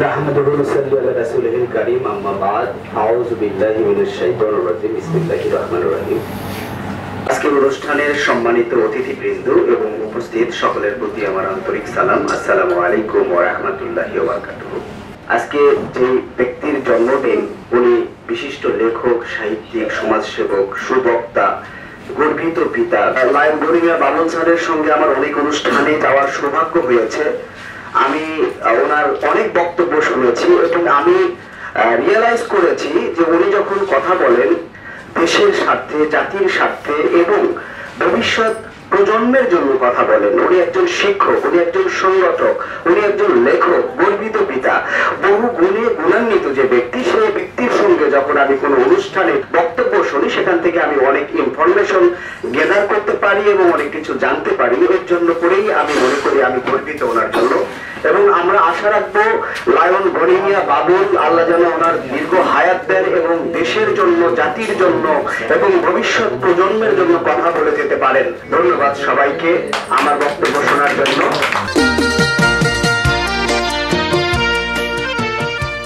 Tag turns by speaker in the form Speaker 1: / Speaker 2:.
Speaker 1: نحمده ونصلي على رسوله الكريم أما بعد أعوذ بالله من الشيطان الرجيم بسم الله الرحمن الرحيم আজকের অনুষ্ঠানের সম্মানিত অতিথিবৃন্দ এবং উপস্থিত সকলের প্রতি আমার আন্তরিক সালাম। আসসালামু আলাইকুম ওয়া রাহমাতুল্লাহি ওয়া বারাকাতুহু। আজকে যে ব্যক্তির জন্মদিন, উনি বিশিষ্ট লেখক, সাহিত্যিক, সমাজসেবক, সুবক্তা, গর্বিত পিতা। লায়ন গরিমিয়া বাবুল স্যারের সঙ্গে আমার অনেক অনুষ্ঠানে যাওয়ার সৌভাগ্য হয়েছে। আমি ওনার অনেক বক্তব্য শুনেছি এবং আমি রিয়েলাইজ করেছি যে উনি যখন কথা বলেন দেশের স্বার্থে, জাতির স্বার্থে এবং ভবিষ্যৎ প্রজন্মের জন্য কথা বলেন। উনি একজন শিক্ষক, উনি একজন সংগঠক, উনি একজন লেখক, গর্বিত পিতা, বহু গুণে গুণান্বিত যে ব্যক্তি, সেই ব্যক্তির সঙ্গে যখন আমি কোনো অনুষ্ঠানে বক্তব্য শুনি সেখান থেকে আমি অনেক ইনফরমেশন গেদার করতে পারি এবং অনেক কিছু জানতে পারি। এর জন্য করেই আমি মনে করি আমি গর্বিত ওনার জন্য। এবং আমরা আশা রাখবো লায়ন গরিমিয়া বাবুল, আল্লাহ যেন ওনার দীর্ঘ হায়াত দেন এবং দেশের জন্য, জাতির জন্য এবং ভবিষ্যৎ প্রজন্মের জন্য কথা বলে যেতে পারেন। ধন্যবাদ সবাইকে আমার বক্তব্য শোনার জন্য।